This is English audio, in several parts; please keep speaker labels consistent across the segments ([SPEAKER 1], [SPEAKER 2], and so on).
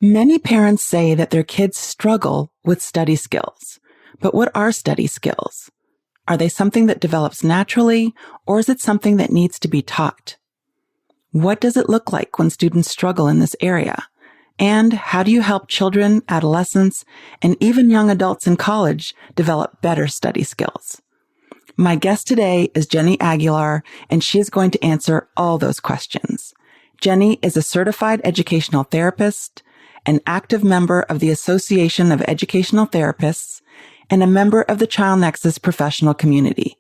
[SPEAKER 1] Many parents say that their kids struggle with study skills. But what are study skills? Are they something that develops naturally, or is it something that needs to be taught? What does it look like when students struggle in this area? And how do you help children, adolescents, and even young adults in college develop better study skills? My guest today is Jenny Aguilar, and she is going to answer all those questions. Jenny is a certified educational therapist, an active member of the Association of Educational Therapists, and a member of the Child Nexus professional community.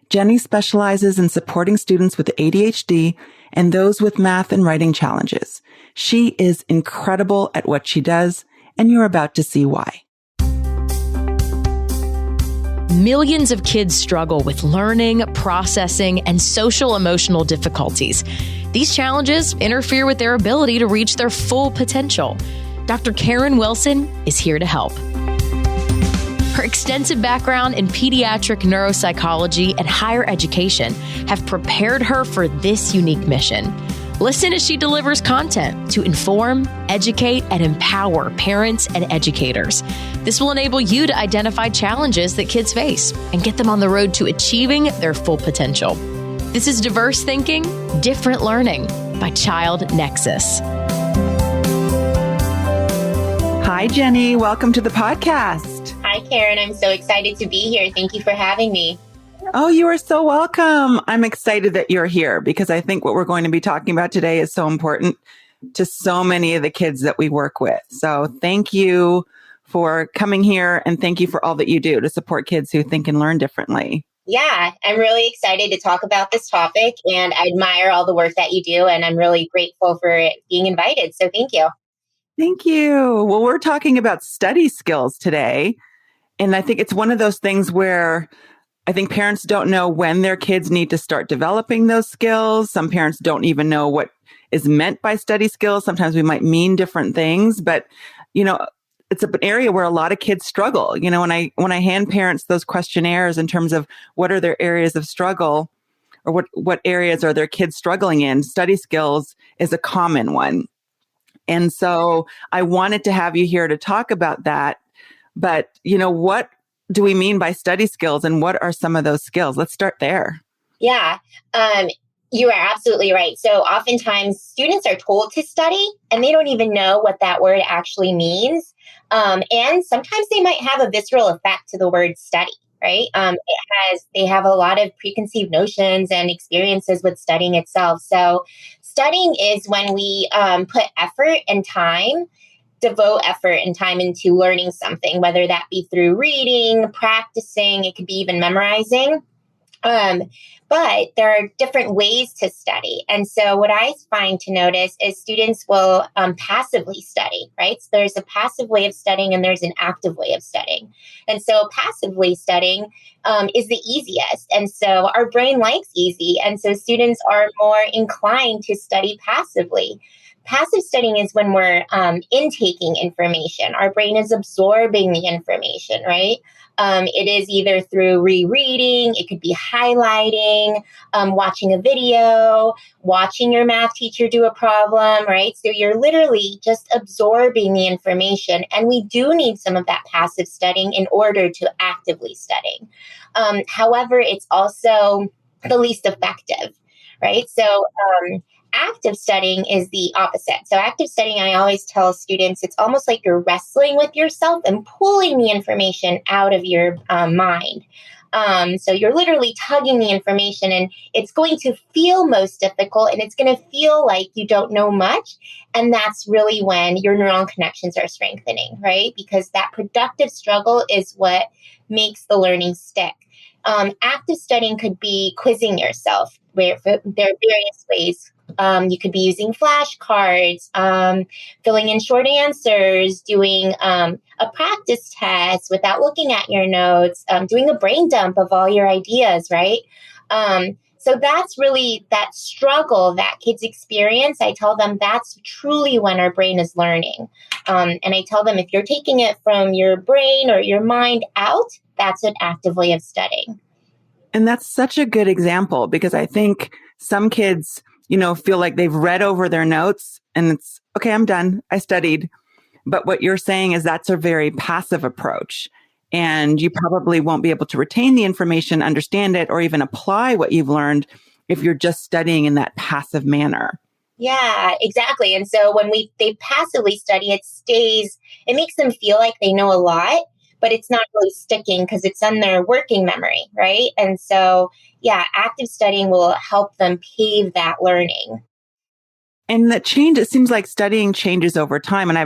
[SPEAKER 1] Jenny specializes in supporting students with ADHD and those with math and writing challenges. She is incredible at what she does, and you're about to see why.
[SPEAKER 2] Millions of kids struggle with learning, processing, and social emotional difficulties. These challenges interfere with their ability to reach their full potential. Dr. Karen Wilson is here to help. Her extensive background in pediatric neuropsychology and higher education have prepared her for this unique mission. Listen as she delivers content to inform, educate, and empower parents and educators. This will enable you to identify challenges that kids face and get them on the road to achieving their full potential. This is Diverse Thinking, Different Learning by Child Nexus.
[SPEAKER 1] Hi, Jenny. Welcome to the podcast.
[SPEAKER 3] Hi, Karen. I'm so excited to be here. Thank you for having me.
[SPEAKER 1] Oh, you are so welcome. I'm excited that you're here because I think what we're going to be talking about today is so important to so many of the kids that we work with. So thank you for coming here, and thank you for all that you do to support kids who think and learn differently.
[SPEAKER 3] Yeah, I'm really excited to talk about this topic, and I admire all the work that you do, and I'm really grateful for being invited. So thank you.
[SPEAKER 1] Thank you. Well, we're talking about study skills today, and I think it's one of those things where I think parents don't know when their kids need to start developing those skills. Some parents don't even know what is meant by study skills. Sometimes we might mean different things, but it's an area where a lot of kids struggle. When I hand parents those questionnaires in terms of what are their areas of struggle or what areas are their kids struggling in, study skills is a common one. And so I wanted to have you here to talk about that. But, what do we mean by study skills and what are some of those skills? Let's start there.
[SPEAKER 3] Yeah, you are absolutely right. So oftentimes students are told to study and they don't even know what that word actually means. And sometimes they might have a visceral effect to the word study, right? They have a lot of preconceived notions and experiences with studying itself. So studying is when we put effort and time, devote effort and time into learning something, whether that be through reading, practicing, it could be even memorizing. But there are different ways to study. And so what I find to notice is students will passively study, right? So there's a passive way of studying and there's an active way of studying. And so passively studying is the easiest. And so our brain likes easy. And so students are more inclined to study passively. Passive studying is when we're intaking information. Our brain is absorbing the information, right? It is either through rereading, it could be highlighting, watching a video, watching your math teacher do a problem, right? So you're literally just absorbing the information. And we do need some of that passive studying in order to actively study. However, it's also the least effective, right? So active studying is the opposite. So active studying, I always tell students, it's almost like you're wrestling with yourself and pulling the information out of your mind. So you're literally tugging the information and it's going to feel most difficult and it's going to feel like you don't know much. And that's really when your neural connections are strengthening, right? Because that productive struggle is what makes the learning stick. Active studying could be quizzing yourself, where there are various ways. You could be using flashcards, filling in short answers, doing a practice test without looking at your notes, doing a brain dump of all your ideas, right? So that's really that struggle that kids experience. I tell them that's truly when our brain is learning. And I tell them if you're taking it from your brain or your mind out, that's an active way of studying.
[SPEAKER 1] And that's such a good example because I think some kids, feel like they've read over their notes and it's, okay, I'm done. I studied. But what you're saying is that's a very passive approach. And you probably won't be able to retain the information, understand it, or even apply what you've learned if you're just studying in that passive manner.
[SPEAKER 3] Yeah, exactly. And so when they passively study, it makes them feel like they know a lot, but it's not really sticking because it's on their working memory, right? And so, yeah, active studying will help them pave that learning.
[SPEAKER 1] And that change, it seems like studying changes over time. And I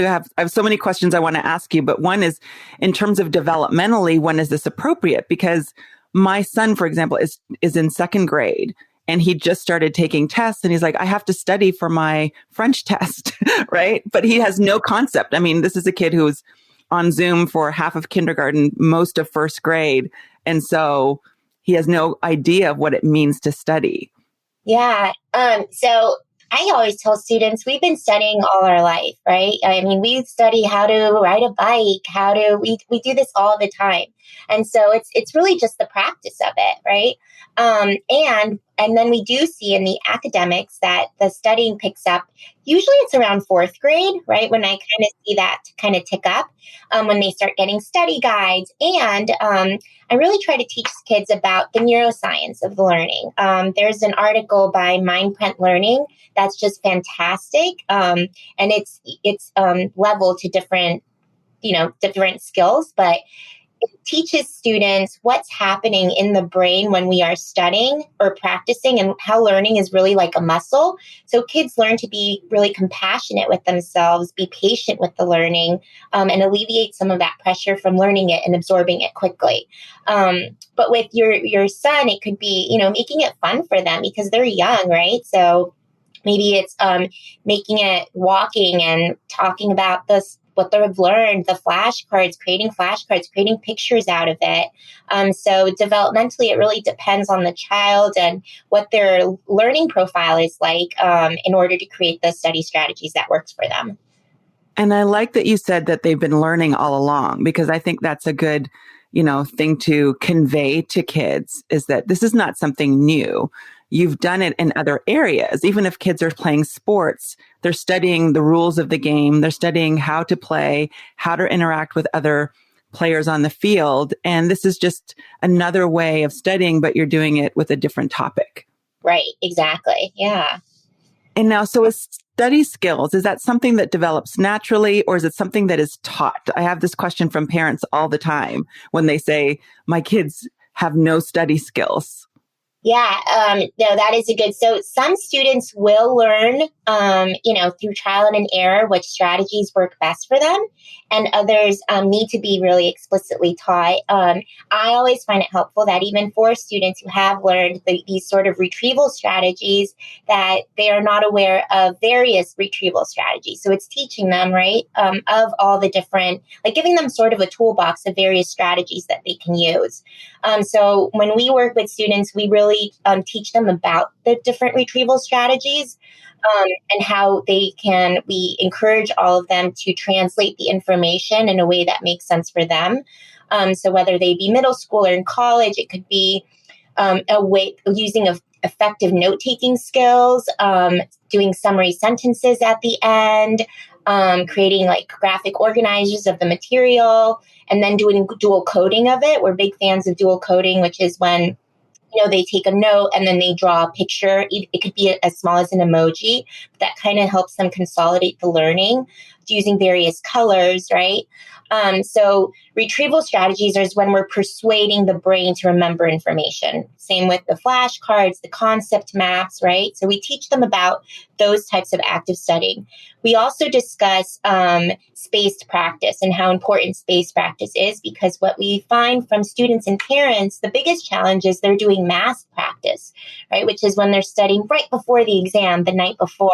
[SPEAKER 1] have so many questions I want to ask you, but one is in terms of developmentally, when is this appropriate? Because my son, for example, is in second grade. And he just started taking tests and he's like, I have to study for my French test, right? But he has no concept. I mean, this is a kid who's on Zoom for half of kindergarten, most of first grade. And so he has no idea of what it means to study.
[SPEAKER 3] Yeah. So I always tell students, we've been studying all our life, right? I mean, we study how to ride a bike, we do this all the time. And so it's really just the practice of it, right? And then we do see in the academics that the studying picks up. Usually it's around fourth grade, right? When I kind of see that kind of tick up, when they start getting study guides. And I really try to teach kids about the neuroscience of the learning. There's an article by Mindprint Learning that's just fantastic. And it's level to different skills, but it teaches students what's happening in the brain when we are studying or practicing and how learning is really like a muscle. So kids learn to be really compassionate with themselves, be patient with the learning, and alleviate some of that pressure from learning it and absorbing it quickly. But with your son, it could be, making it fun for them because they're young, right? So maybe it's making it walking and talking about what they've learned, the flashcards, creating pictures out of it. So developmentally, it really depends on the child and what their learning profile is like in order to create the study strategies that works for them.
[SPEAKER 1] And I like that you said that they've been learning all along, because I think that's a good, thing to convey to kids, is that this is not something new. You've done it in other areas. Even if kids are playing sports, they're studying the rules of the game. They're studying how to play, how to interact with other players on the field. And this is just another way of studying, but you're doing it with a different topic.
[SPEAKER 3] Right. Exactly. Yeah.
[SPEAKER 1] And now, so is study skills, is that something that develops naturally, or is it something that is taught? I have this question from parents all the time when they say, my kids have no study skills.
[SPEAKER 3] Yeah, no, that is so some students will learn, through trial and error, which strategies work best for them, and others need to be really explicitly taught. I always find it helpful that even for students who have learned these sort of retrieval strategies, that they are not aware of various retrieval strategies. So it's teaching them, right, of all the different, like giving them sort of a toolbox of various strategies that they can use. So when we work with students, we really teach them about the different retrieval strategies and how we encourage all of them to translate the information in a way that makes sense for them. So whether they be middle school or in college, it could be a way using effective note-taking skills, doing summary sentences at the end, creating like graphic organizers of the material, and then doing dual coding of it. We're big fans of dual coding, which is when they take a note and then they draw a picture. It could be as small as an emoji, but that kind of helps them consolidate the learning using various colors, right? So retrieval strategies is when we're persuading the brain to remember information. Same with the flashcards, the concept maps, right? So we teach them about those types of active studying. We also discuss spaced practice and how important spaced practice is, because what we find from students and parents, the biggest challenge is they're doing mass practice, right? Which is when they're studying right before the exam, the night before.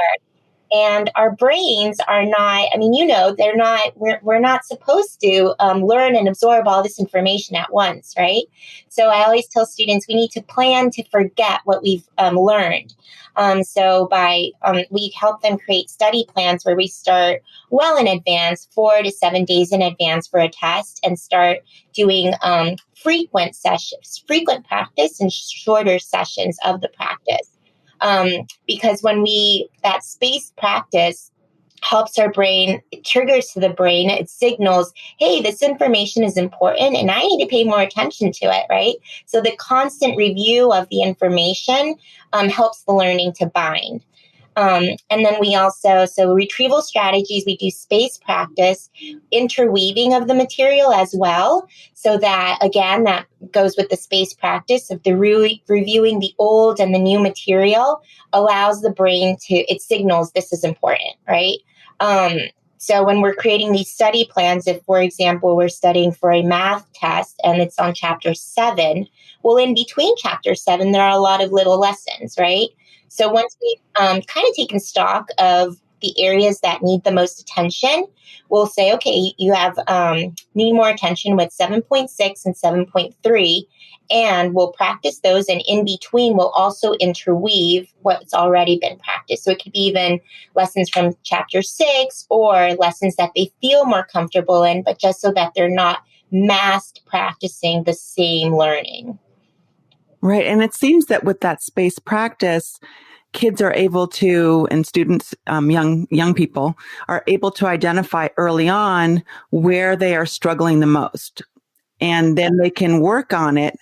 [SPEAKER 3] And our brains are not, we're not supposed to learn and absorb all this information at once, right? So I always tell students we need to plan to forget what we've learned. So we help them create study plans where we start well in advance, 4 to 7 days in advance for a test, and start doing frequent practice and shorter sessions of the practice. Because when that spaced practice helps our brain, it triggers to the brain, it signals, hey, this information is important and I need to pay more attention to it, right? So the constant review of the information helps the learning to bind. And then we also, so retrieval strategies, we do space practice, interweaving of the material as well. So that, again, that goes with the space practice of the reviewing the old and the new material allows the brain to, it signals this is important, right? So when we're creating these study plans, if, for example, we're studying for a math test and it's on chapter 7, well, in between chapter 7, there are a lot of little lessons, right? So once we've kind of taken stock of the areas that need the most attention, we'll say, okay, you have need more attention with 7.6 and 7.3, and we'll practice those. And in between, we'll also interweave what's already been practiced. So it could be even lessons from chapter 6 or lessons that they feel more comfortable in, but just so that they're not massed practicing the same learning.
[SPEAKER 1] Right. And it seems that with that space practice, kids are able to, and students, young people are able to identify early on where they are struggling the most. And then they can work on it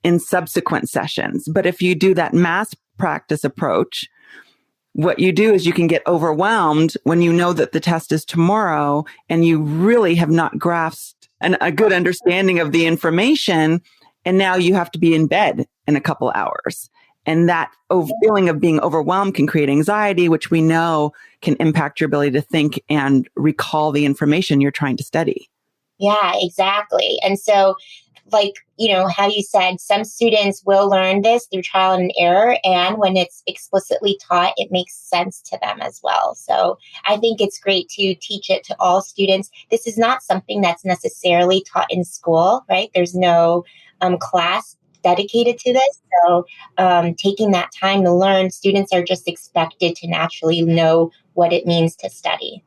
[SPEAKER 1] in subsequent sessions. But if you do that mass practice approach, what you do is you can get overwhelmed when you know that the test is tomorrow and you really have not grasped a good understanding of the information. And now you have to be in bed in a couple hours. And that feeling of being overwhelmed can create anxiety, which we know can impact your ability to think and recall the information you're trying to study.
[SPEAKER 3] Yeah, exactly. And so, like, how you said, some students will learn this through trial and error. And when it's explicitly taught, it makes sense to them as well. So I think it's great to teach it to all students. This is not something that's necessarily taught in school, right? There's no class dedicated to this. So taking that time to learn, students are just expected to naturally know what it means to study.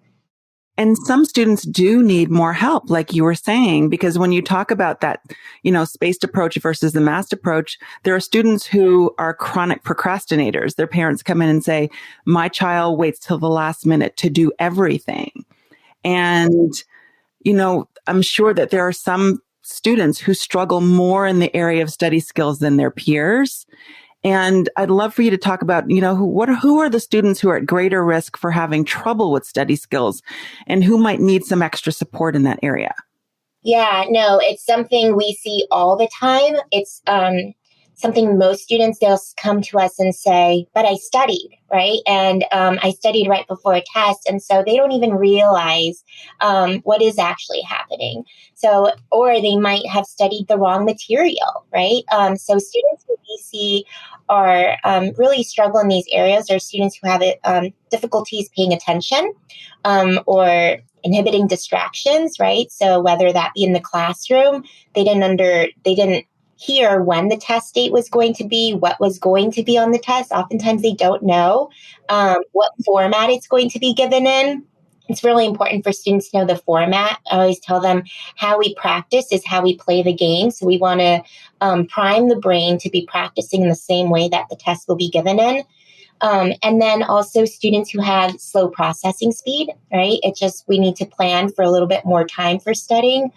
[SPEAKER 1] And some students do need more help, like you were saying, because when you talk about that, spaced approach versus the massed approach, there are students who are chronic procrastinators. Their parents come in and say, my child waits till the last minute to do everything. And, I'm sure that there are some students who struggle more in the area of study skills than their peers. And I'd love for you to talk about, who are the students who are at greater risk for having trouble with study skills and who might need some extra support in that area?
[SPEAKER 3] Yeah, no, it's something we see all the time. It's something most students, they'll come to us and say, but I studied, right? And I studied right before a test. And so they don't even realize what is actually happening. So, or they might have studied the wrong material, right? So students who we see are really struggle in these areas are students who have difficulties paying attention or inhibiting distractions, right? So whether that be in the classroom, they didn't hear when the test date was going to be, what was going to be on the test. Oftentimes they don't know what format it's going to be given in. It's really important for students to know the format. I always tell them how we practice is how we play the game. So we want to prime the brain to be practicing in the same way that the test will be given in. And then also students who have slow processing speed, right? We need to plan for a little bit more time for studying.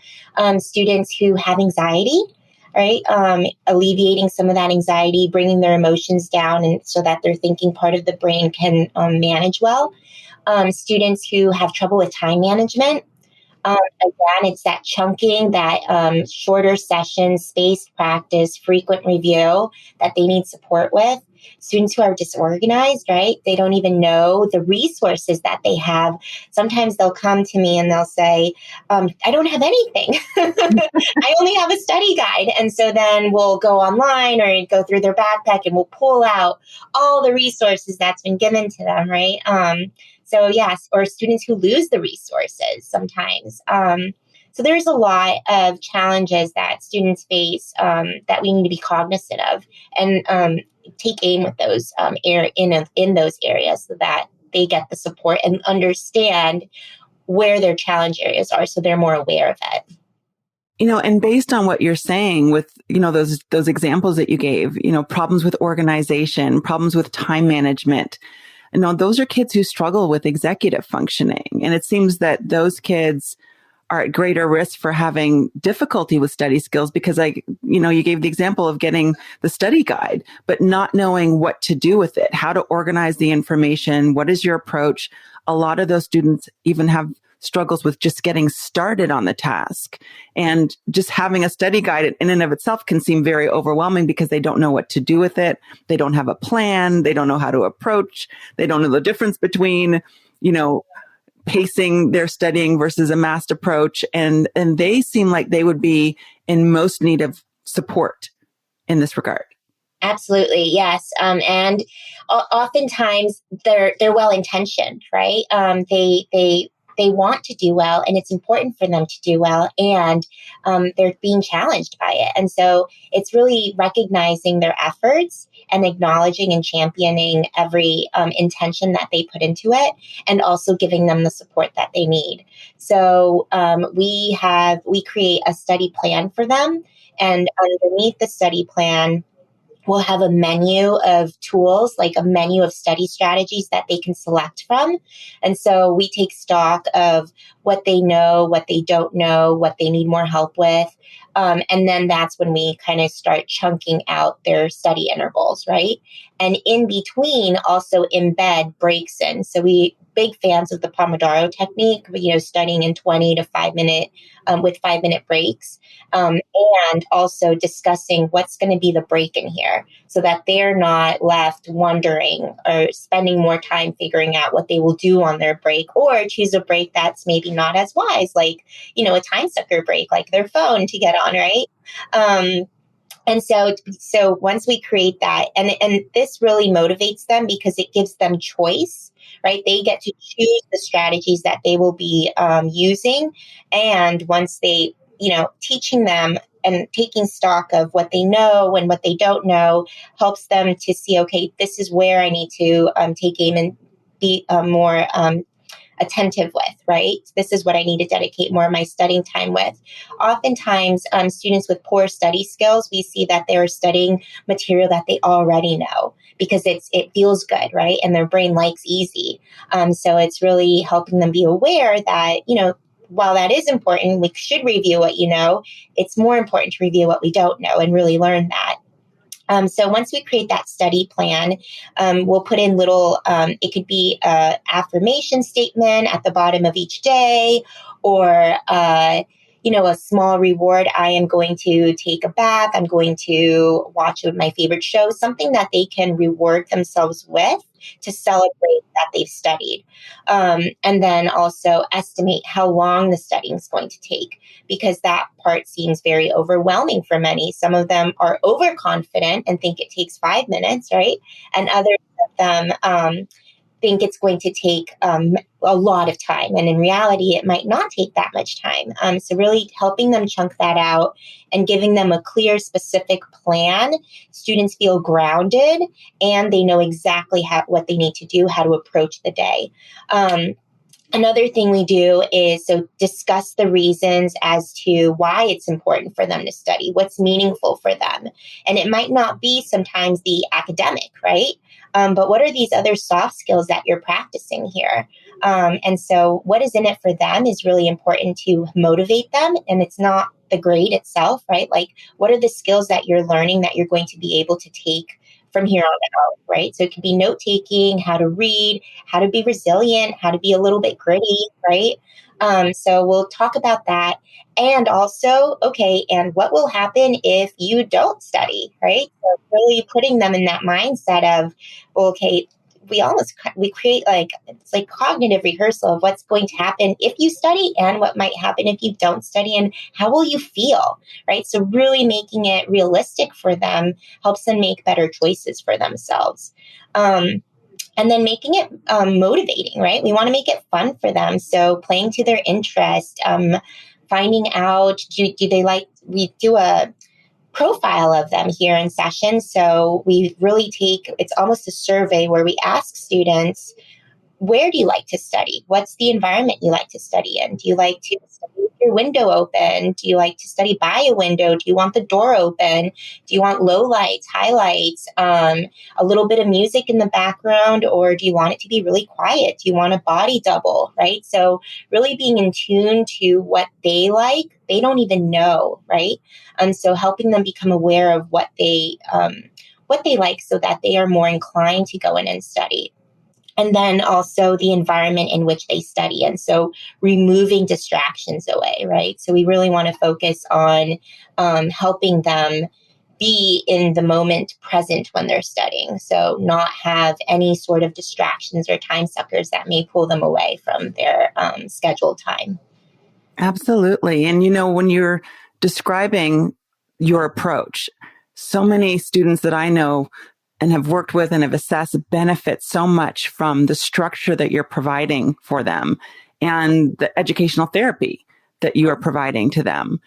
[SPEAKER 3] Students who have anxiety, right? Alleviating some of that anxiety, bringing their emotions down and so that their thinking part of the brain can manage well. Students who have trouble with time management. Again, it's that chunking, that shorter sessions, spaced practice, frequent review that they need support with. Students who are disorganized, right? They don't even know the resources that they have. Sometimes they'll come to me and they'll say, I don't have anything. I only have a study guide. And so then we'll go online or go through their backpack and we'll pull out all the resources that's been given to them, right? So yes, or students who lose the resources sometimes. So there's a lot of challenges that students face that we need to be cognizant of and take aim with those in those areas so that they get the support and understand where their challenge areas are so they're more aware of it.
[SPEAKER 1] And based on what you're saying with, those examples that you gave, problems with organization, problems with time management, those are kids who struggle with executive functioning. And it seems that those kids are at greater risk for having difficulty with study skills because you gave the example of getting the study guide, but not knowing what to do with it, how to organize the information. What is your approach? A lot of those students even have struggles with just getting started on the task, and just having a study guide in and of itself can seem very overwhelming because they don't know what to do with it. They don't have a plan. They don't know how to approach. They don't know the difference between, pacing their studying versus a massed approach. And they seem like they would be in most need of support in this regard.
[SPEAKER 3] Absolutely. Yes. And oftentimes they're well-intentioned, right? They want to do well, and it's important for them to do well, and they're being challenged by it. And so it's really recognizing their efforts and acknowledging and championing every intention that they put into it, and also giving them the support that they need. So we create a study plan for them, and underneath the study plan, we'll have a menu of tools, like a menu of study strategies that they can select from. And so we take stock of what they know, what they don't know, what they need more help with. And then that's when we kind of start chunking out their study intervals, right? And in between, also embed breaks in. So big fans of the Pomodoro technique, studying in 20 to 5 minute with 5 minute breaks, and also discussing what's going to be the break in here so that they're not left wondering or spending more time figuring out what they will do on their break, or choose a break that's maybe not as wise, like, a time sucker break, like their phone to get on, right? And so once we create that, and this really motivates them because it gives them choice, right? They get to choose the strategies that they will be using. And once they, teaching them and taking stock of what they know and what they don't know helps them to see, okay, this is where I need to take aim and be more attentive with, right? This is what I need to dedicate more of my studying time with. Oftentimes, students with poor study skills, we see that they're studying material that they already know because it feels good, right? And their brain likes easy. So it's really helping them be aware that, while that is important, we should review what you know. It's more important to review what we don't know and really learn that. So once we create that study plan, we'll put in little, it could be a affirmation statement at the bottom of each day, or, a small reward. I am going to take a bath. I'm going to watch my favorite show, something that they can reward themselves with to celebrate that they've studied. And then also estimate how long the studying is going to take, because that part seems very overwhelming for many. Some of them are overconfident and think it takes 5 minutes, right? And others of them think it's going to take a lot of time. And in reality, it might not take that much time. So really helping them chunk that out and giving them a clear, specific plan. Students feel grounded and they know exactly what they need to do, how to approach the day. Another thing we do is discuss the reasons as to why it's important for them to study, what's meaningful for them. And it might not be sometimes the academic, right? But what are these other soft skills that you're practicing here? And so what is in it for them is really important to motivate them. And it's not the grade itself, right? Like, what are the skills that you're learning that you're going to be able to take from here on out, right? So it could be note-taking, how to read, how to be resilient, how to be a little bit gritty, right? So we'll talk about that. And also, okay, and what will happen if you don't study, right? So really putting them in that mindset of, well, okay, we create it's like cognitive rehearsal of what's going to happen if you study and what might happen if you don't study and how will you feel, right? So really making it realistic for them helps them make better choices for themselves. And then making it motivating, right? We want to make it fun for them. So playing to their interest, finding out, do they like, we do a profile of them here in session. So we really it's almost a survey where we ask students, where do you like to study? What's the environment you like to study in? Do you like to study your window open? Do you like to study by a window? Do you want the door open? Do you want low lights, highlights, a little bit of music in the background, or do you want it to be really quiet? Do you want a body double, right? So really being in tune to what they like, they don't even know, right? And so helping them become aware of what they like so that they are more inclined to go in and study. And then also the environment in which they study. And so removing distractions away, right? So we really want to focus on helping them be in the moment present when they're studying. So not have any sort of distractions or time suckers that may pull them away from their scheduled time.
[SPEAKER 1] Absolutely. And, when you're describing your approach, so many students that I know and have worked with and have assessed benefit so much from the structure that you're providing for them and the educational therapy that you are providing to them.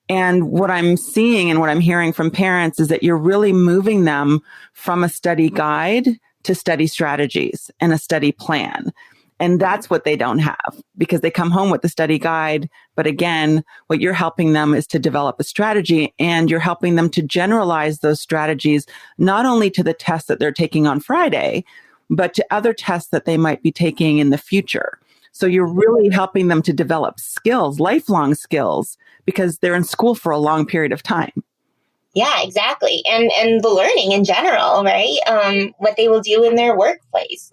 [SPEAKER 1] And what I'm seeing and what I'm hearing from parents is that you're really moving them from a study guide to study strategies and a study plan. And that's what they don't have because they come home with the study guide. But again, what you're helping them is to develop a strategy, and you're helping them to generalize those strategies, not only to the test that they're taking on Friday, but to other tests that they might be taking in the future. So you're really helping them to develop skills, lifelong skills, because they're in school for a long period of time.
[SPEAKER 3] Yeah, exactly. And the learning in general, right? What they will do in their workplace.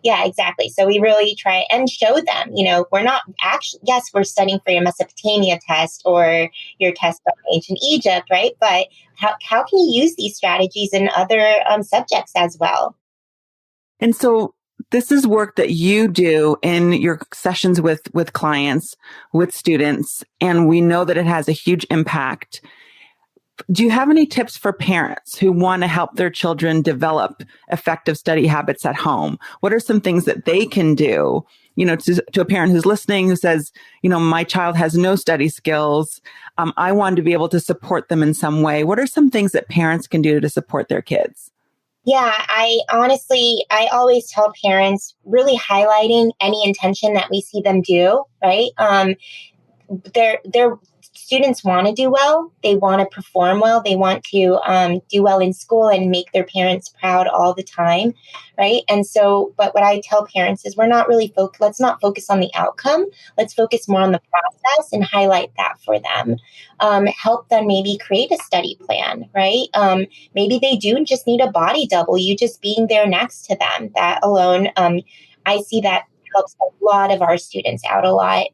[SPEAKER 3] Yeah, exactly. So we really try and show them, we're not actually, yes, we're studying for your Mesopotamia test or your test on ancient Egypt, right? But how can you use these strategies in other subjects as well?
[SPEAKER 1] And so this is work that you do in your sessions with clients, with students, and we know that it has a huge impact. Do you have any tips for parents who want to help their children develop effective study habits at home? What are some things that they can do, to a parent who's listening who says, my child has no study skills. I want to be able to support them in some way. What are some things that parents can do to support their kids?
[SPEAKER 3] Yeah, I always tell parents really highlighting any intention that we see them do, right? Their students want to do well. They want to perform well. They want to do well in school and make their parents proud all the time, right? And so, but what I tell parents is let's not focus on the outcome. Let's focus more on the process and highlight that for them. Help them maybe create a study plan, right? Maybe they do just need a body double. You just being there next to them. That alone, I see that helps a lot of our students out a lot.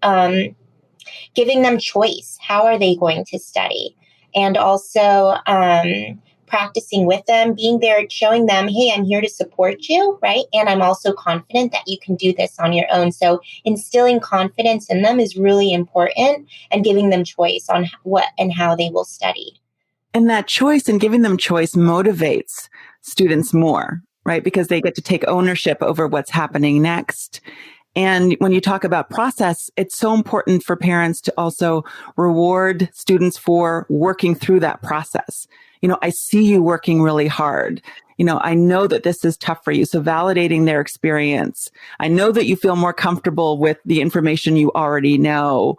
[SPEAKER 3] Giving them choice. How are they going to study? And also practicing with them, being there, showing them, hey, I'm here to support you, right? And I'm also confident that you can do this on your own. So instilling confidence in them is really important, and giving them choice on what and how they will study.
[SPEAKER 1] And that choice and giving them choice motivates students more, right? Because they get to take ownership over what's happening next. And when you talk about process, it's so important for parents to also reward students for working through that process. I see you working really hard. I know that this is tough for you. So validating their experience. I know that you feel more comfortable with the information you already know,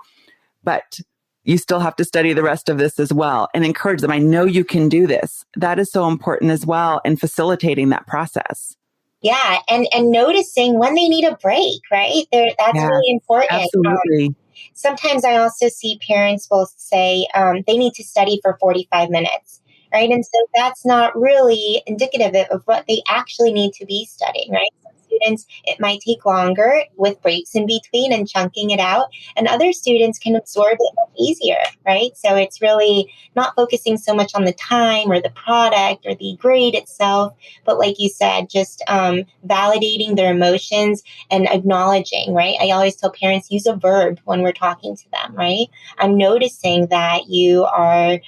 [SPEAKER 1] but you still have to study the rest of this as well, and encourage them. I know you can do this. That is so important as well in facilitating that process.
[SPEAKER 3] Yeah. And noticing when they need a break, right? That's really important.
[SPEAKER 1] Absolutely.
[SPEAKER 3] Sometimes I also see parents will say they need to study for 45 minutes, right? And so that's not really indicative of what they actually need to be studying, right? Some students, it might take longer with breaks in between and chunking it out. And other students can absorb it much easier, right? So it's really not focusing so much on the time or the product or the grade itself, but like you said, just validating their emotions and acknowledging, right? I always tell parents, use a verb when we're talking to them, right? I'm noticing that you are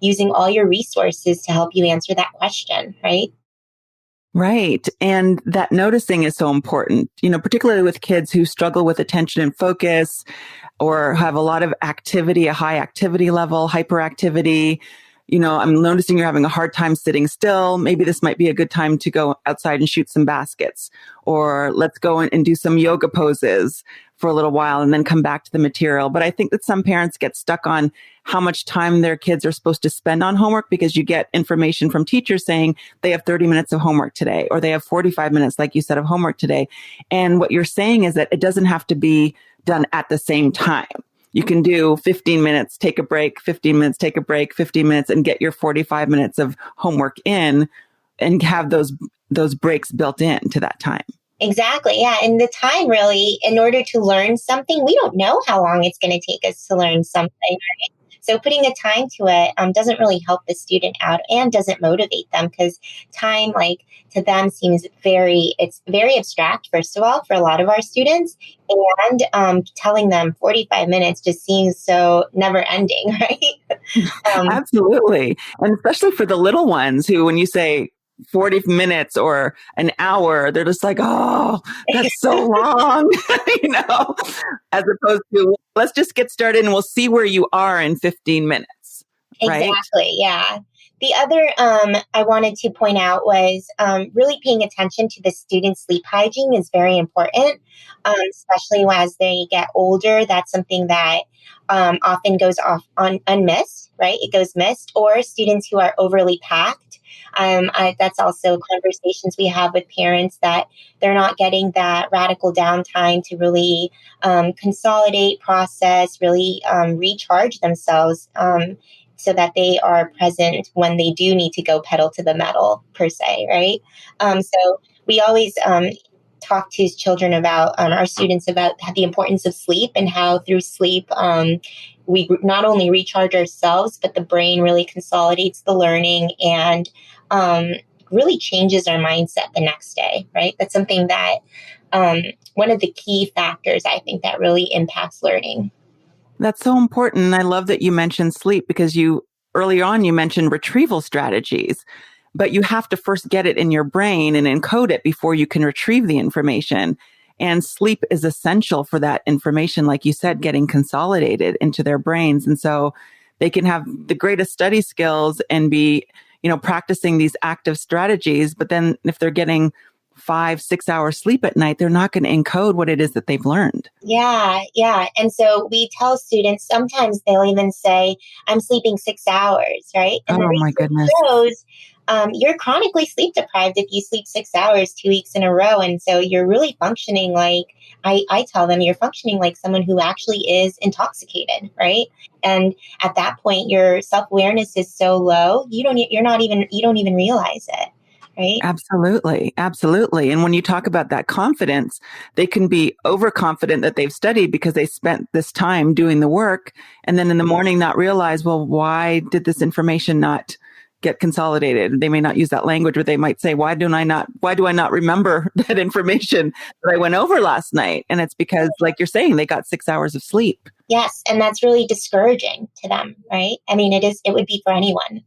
[SPEAKER 3] using all your resources to help you answer that question, right?
[SPEAKER 1] Right. And that noticing is so important, particularly with kids who struggle with attention and focus or have a lot of activity, a high activity level, hyperactivity. I'm noticing you're having a hard time sitting still. Maybe this might be a good time to go outside and shoot some baskets, or let's go and do some yoga poses for a little while and then come back to the material. But I think that some parents get stuck on how much time their kids are supposed to spend on homework, because you get information from teachers saying they have 30 minutes of homework today, or they have 45 minutes, like you said, of homework today. And what you're saying is that it doesn't have to be done at the same time. You can do 15 minutes, take a break, 15 minutes, take a break, 15 minutes, and get your 45 minutes of homework in, and have those breaks built in to that time.
[SPEAKER 3] Exactly. Yeah. And the time really, in order to learn something, we don't know how long it's going to take us to learn something. Right? So putting a time to it doesn't really help the student out and doesn't motivate them, because time, like, to them seems it's very abstract, first of all, for a lot of our students. And telling them 45 minutes just seems so never ending, right?
[SPEAKER 1] Absolutely. And especially for the little ones who, when you say 40 minutes or an hour, they're just like, oh, that's so long, as opposed to, let's just get started and we'll see where you are in 15 minutes. Right?
[SPEAKER 3] Exactly. Yeah. The other I wanted to point out was really paying attention to the students' sleep hygiene is very important, especially as they get older. That's something that often goes off on unmissed, right? It goes missed, or students who are overly packed. That's also conversations we have with parents, that they're not getting that radical downtime to really consolidate, process, really recharge themselves, so that they are present when they do need to go pedal to the metal, per se, right? So we always talk to children about, our students about the importance of sleep, and how through sleep, we not only recharge ourselves, but the brain really consolidates the learning and really changes our mindset the next day, right? That's something that one of the key factors, I think, that really impacts learning.
[SPEAKER 1] That's so important. I love that you mentioned sleep, because earlier on you mentioned retrieval strategies, but you have to first get it in your brain and encode it before you can retrieve the information. And sleep is essential for that information, like you said, getting consolidated into their brains. And so they can have the greatest study skills and be, practicing these active strategies. But then if they're getting 5-6 hours sleep at night, they're not going to encode what it is that they've learned.
[SPEAKER 3] Yeah. And so we tell students, sometimes they'll even say, I'm sleeping 6 hours, right? And
[SPEAKER 1] oh my goodness.
[SPEAKER 3] Shows, you're chronically sleep deprived if you sleep 6 hours 2 weeks in a row. And so you're really functioning like, I tell them, you're functioning like someone who actually is intoxicated, right? And at that point, your self-awareness is so low, you don't even realize it. Right?
[SPEAKER 1] Absolutely. Absolutely. And when you talk about that confidence, they can be overconfident that they've studied because they spent this time doing the work. And then in the morning, not realize, well, why did this information not get consolidated? They may not use that language, but they might say, why do I not remember that information that I went over last night? And it's because, like you're saying, they got 6 hours of sleep.
[SPEAKER 3] Yes. And that's really discouraging to them, right? I mean, it would be for anyone.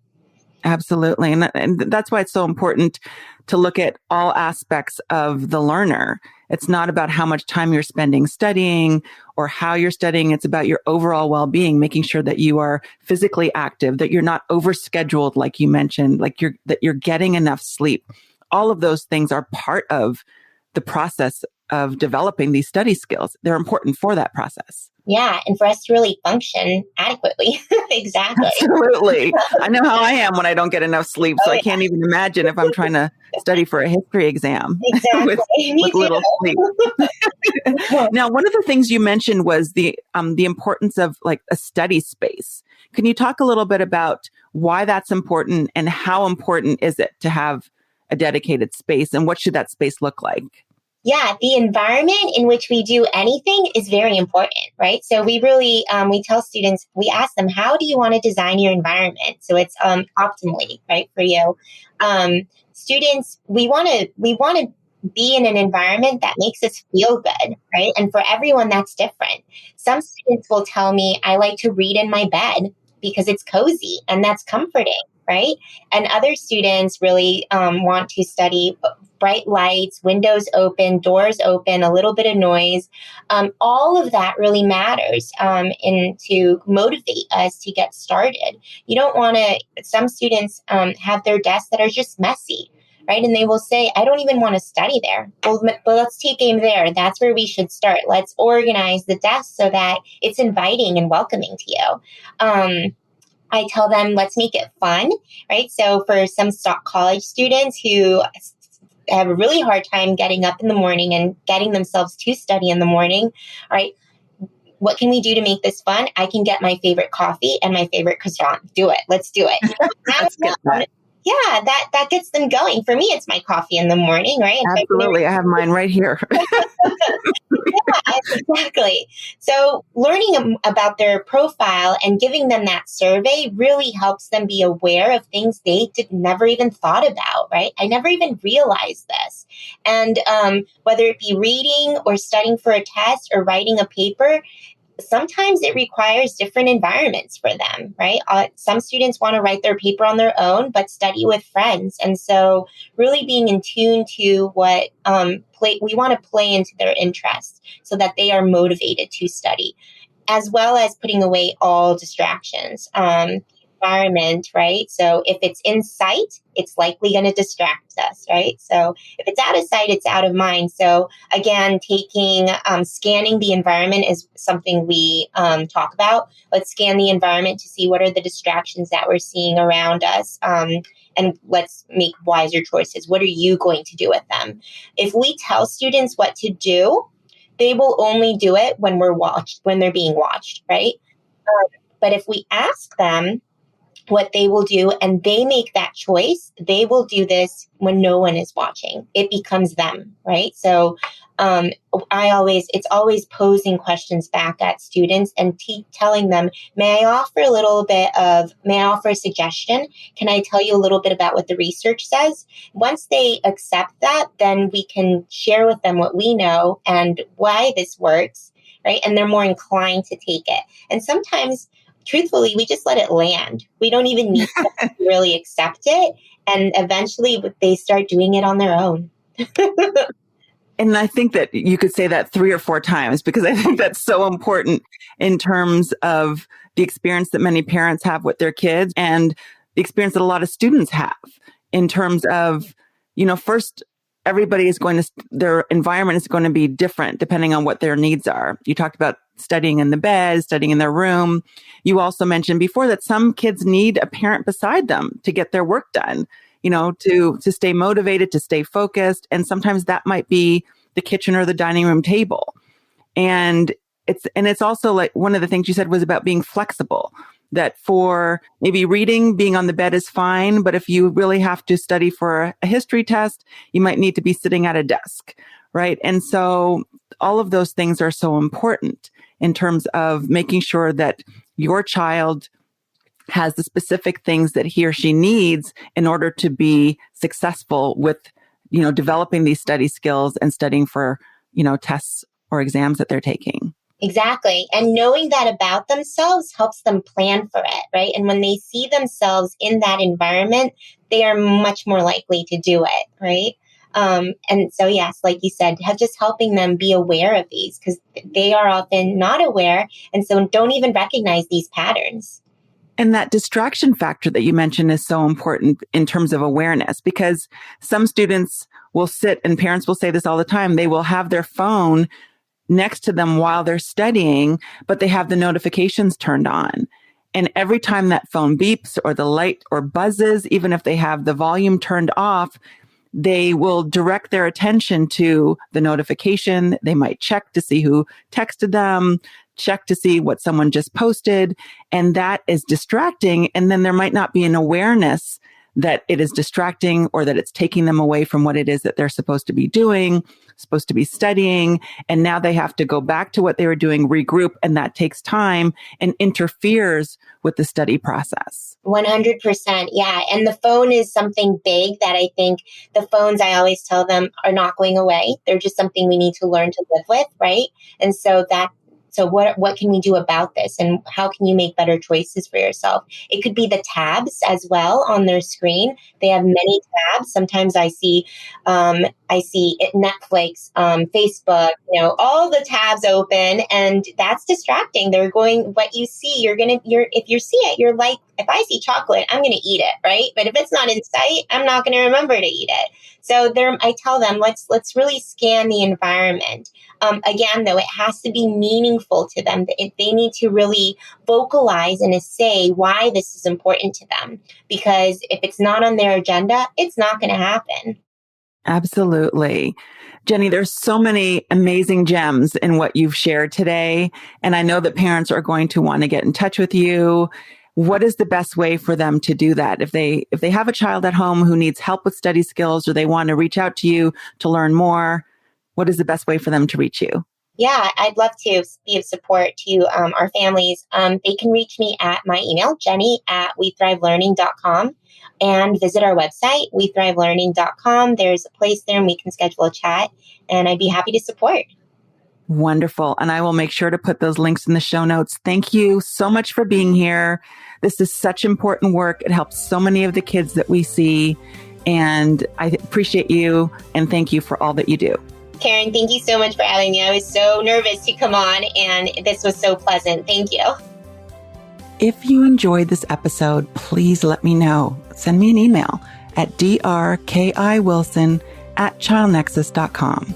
[SPEAKER 1] Absolutely. And that's why it's so important to look at all aspects of the learner. It's not about how much time you're spending studying or how you're studying. It's about your overall well-being, making sure that you are physically active, that you're not overscheduled, like you mentioned, that you're getting enough sleep. All of those things are part of the process of developing these study skills. They're important for that process.
[SPEAKER 3] Yeah. And for us to really function adequately. Exactly.
[SPEAKER 1] Absolutely. I know how I am when I don't get enough sleep. So I can't even imagine if I'm trying to study for a history exam with little sleep. Now, one of the things you mentioned was the importance of like a study space. Can you talk a little bit about why that's important, and how important is it to have a dedicated space, and what should that space look like?
[SPEAKER 3] Yeah, the environment in which we do anything is very important, right? So we really, we tell students, we ask them, how do you want to design your environment so it's optimally, right, for you? Students, we want to be in an environment that makes us feel good, right? And for everyone, that's different. Some students will tell me, I like to read in my bed because it's cozy and that's comforting. right? And other students really want to study bright lights, windows open, doors open, a little bit of noise. All of that really matters to motivate us to get started. You don't want to, some students have their desks that are just messy, right? And they will say, I don't even want to study there. Well, but let's take aim there. That's where we should start. Let's organize the desk so that it's inviting and welcoming to you. I tell them, let's make it fun, right? So for some college students who have a really hard time getting up in the morning and getting themselves to study in the morning, all right, what can we do to make this fun? I can get my favorite coffee and my favorite croissant. Do it. Let's do it. Yeah, that gets them going. For me, it's my coffee in the morning, right?
[SPEAKER 1] Absolutely. I have mine right here.
[SPEAKER 3] Yeah, exactly. So learning about their profile and giving them that survey really helps them be aware of things they never even thought about, right? I never even realized this. And whether it be reading or studying for a test or writing a paper, sometimes it requires different environments for them, right? Some students want to write their paper on their own, but study with friends. And so really being in tune to what we want to play into their interests so that they are motivated to study, as well as putting away all distractions. Environment, right? So if it's in sight, it's likely going to distract us, right? So if it's out of sight, it's out of mind. So again, scanning the environment is something we talk about. Let's scan the environment to see what are the distractions that we're seeing around us. And let's make wiser choices. What are you going to do with them? If we tell students what to do, they will only do it when they're being watched, right? But if we ask them what they will do and they make that choice, they will do this when no one is watching. It becomes them, right? So it's always posing questions back at students and telling them, may I offer a suggestion? Can I tell you a little bit about what the research says? Once they accept that, then we can share with them what we know and why this works, right? And they're more inclined to take it. And sometimes, truthfully, we just let it land. We don't even need to really accept it. And eventually they start doing it on their own.
[SPEAKER 1] And I think that you could say that 3 or 4 times, because I think that's so important in terms of the experience that many parents have with their kids and the experience that a lot of students have in terms of, first, their environment is going to be different depending on what their needs are. You talked about studying in the bed, studying in their room. You also mentioned before that some kids need a parent beside them to get their work done, to stay motivated, to stay focused. And sometimes that might be the kitchen or the dining room table. And it's also like one of the things you said was about being flexible, that for maybe reading, being on the bed is fine. But if you really have to study for a history test, you might need to be sitting at a desk, right? And so all of those things are so important in terms of making sure that your child has the specific things that he or she needs in order to be successful with, developing these study skills and studying for, tests or exams that they're taking.
[SPEAKER 3] Exactly. And knowing that about themselves helps them plan for it, right? And when they see themselves in that environment, they are much more likely to do it, right? And so, yes, like you said, just helping them be aware of these because they are often not aware and so don't even recognize these patterns.
[SPEAKER 1] And that distraction factor that you mentioned is so important in terms of awareness, because some students will sit, and parents will say this all the time, they will have their phone next to them while they're studying, but they have the notifications turned on. And every time that phone beeps or the light or buzzes, even if they have the volume turned off, they will direct their attention to the notification. They might check to see who texted them, check to see what someone just posted, and that is distracting. And then there might not be an awareness that it is distracting or that it's taking them away from what it is that they're supposed to be doing, supposed to be studying. And now they have to go back to what they were doing, regroup, and that takes time and interferes with the study process.
[SPEAKER 3] 100%. Yeah. And the phone is something big that I think the phones, I always tell them, are not going away. They're just something we need to learn to live with, right? And so So what can we do about this? And how can you make better choices for yourself? It could be the tabs as well on their screen. They have many tabs. Sometimes I see Netflix, Facebook, all the tabs open, and that's distracting. They're going, what you see, if you see it, you're like, if I see chocolate, I'm going to eat it, right? But if it's not in sight, I'm not going to remember to eat it. So I tell them, let's really scan the environment. Again, though, it has to be meaningful to them. They need to really vocalize and say why this is important to them. Because if it's not on their agenda, it's not going to happen.
[SPEAKER 1] Absolutely. Jenny, there's so many amazing gems in what you've shared today. And I know that parents are going to want to get in touch with you. What is the best way for them to do that? If they have a child at home who needs help with study skills, or they want to reach out to you to learn more, what is the best way for them to reach you?
[SPEAKER 3] Yeah, I'd love to be of support to our families. They can reach me at my email, jenny@wethrivelearning.com, and visit our website, wethrivelearning.com. There's a place there and we can schedule a chat, and I'd be happy to support.
[SPEAKER 1] Wonderful. And I will make sure to put those links in the show notes. Thank you so much for being here. This is such important work. It helps so many of the kids that we see. And I appreciate you and thank you for all that you do.
[SPEAKER 3] Karen, thank you so much for having me. I was so nervous to come on, and this was so pleasant. Thank you.
[SPEAKER 1] If you enjoyed this episode, please let me know. Send me an email at drkiwilson@childnexus.com.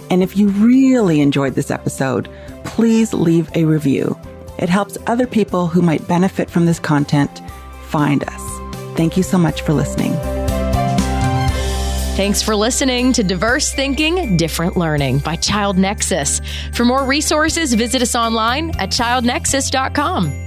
[SPEAKER 1] And if you really enjoyed this episode, please leave a review. It helps other people who might benefit from this content find us. Thank you so much for listening.
[SPEAKER 2] Thanks for listening to Diverse Thinking, Different Learning by Child Nexus. For more resources, visit us online at childnexus.com.